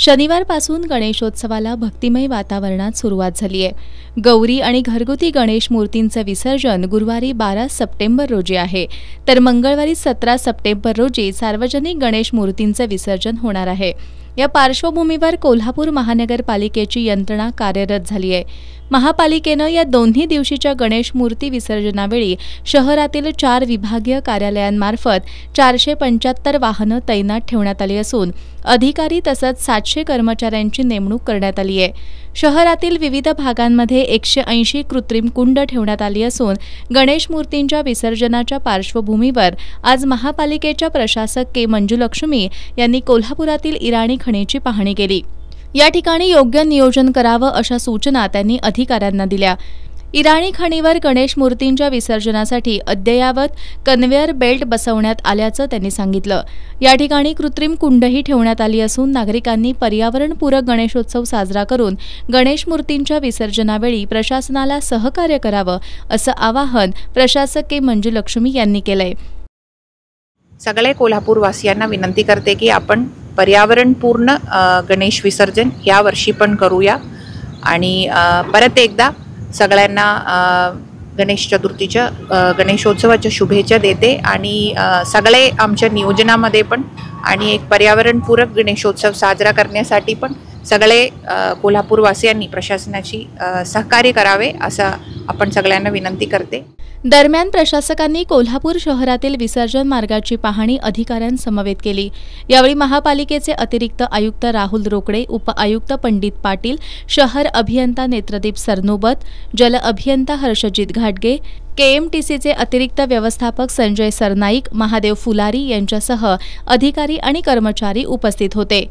शनिवारपासून गणेशोत्सवाला भक्तिमय वातावरणात सुरुवात झाली आहे। गौरी आणि घरगुती गणेश मूर्तींचे विसर्जन गुरुवारी 12 सप्टेंबर रोजी आहे, तर मंगळवारी 17 सप्टेंबर रोजी सार्वजनिक गणेश मूर्तींचे विसर्जन होणार आहे। या पार्श्वभूमीवर कोल्हापूर महानगरपालिकेची यंत्रणा कार्यरत झाली आहे। महापालिकेने या दोन्ही दिवशीच्या गणेश मूर्ती विसर्जनावेळी शहरातील 4 विभागीय कार्यालयांमार्फत 475 वाहनं तैनात ठेवण्यात आली असून अधिकारी तसंच 700 कर्मचाऱ्यांची नेमणूक करण्यात आली आहे। शहरातील विविध भागांमध्ये 180 कृत्रिम कुंड ठेवण्यात आली असून गणेश मूर्तींच्या विसर्जनाच्या पार्श्वभूमीवर आज महापालिकेच्या प्रशासक के मंजुलक्ष्मी यांनी कोल्हापुरातील इराणी खणीची पाहणी केली। या ठिकाणी योग्य नियोजन करावं अशा सूचना त्यांनी अधिकाऱ्यांना दिल्या। इराणी खणीवर गणेश मूर्तींच्या विसर्जनासाठी अद्ययावत कन्व्हेअर बेल्ट बसवण्यात आल्याचं त्यांनी सांगितलं। या ठिकाणी कृत्रिम कुंडही ठेवण्यात आली असून नागरिकांनी पर्यावरणपूरक गणेशोत्सव साजरा करून गणेश मूर्तींच्या विसर्जनावेळी प्रशासनाला सहकार्य करावं असं आवाहन प्रशासक के मंजुलक्ष्मी यांनी केलंय। सगळे कोल्हापूरवासियांना विनंती करते की आपण पर्यावरणपूर्ण गणेश विसर्जन या वर्षी पण करूया आणि परत एकदा सगळ्यांना गणेश चतुर्थीच्या गणेशोत्सवाच्या शुभेच्छा देते आणि सगळे आमच्या नियोजनामध्ये पण आणि एक पर्यावरणपूरक गणेशोत्सव साजरा करण्यासाठी पण सगळे कोल्हापूरवासियांनी प्रशासनाची सहकार्य करावे असं आपण सगळ्यांना विनंती करते। दरम्यान प्रशासकांनी कोल्हापूर शहरातील विसर्जन मार्गाची पाहणी अधिकाऱ्यांसमवेत केली। यावेळी महापालिकेचे अतिरिक्त आयुक्त राहुल रोकडे, उपआयुक्त पंडित पाटील, शहर अभियंता नेत्रदीप सरनोबत, जल अभियंता हर्षजित घाटगे, केएमटीसीचे अतिरिक्त व्यवस्थापक संजय सरनाईक, महादेव फुलारी यांच्यासह अधिकारी आणि कर्मचारी उपस्थित होते।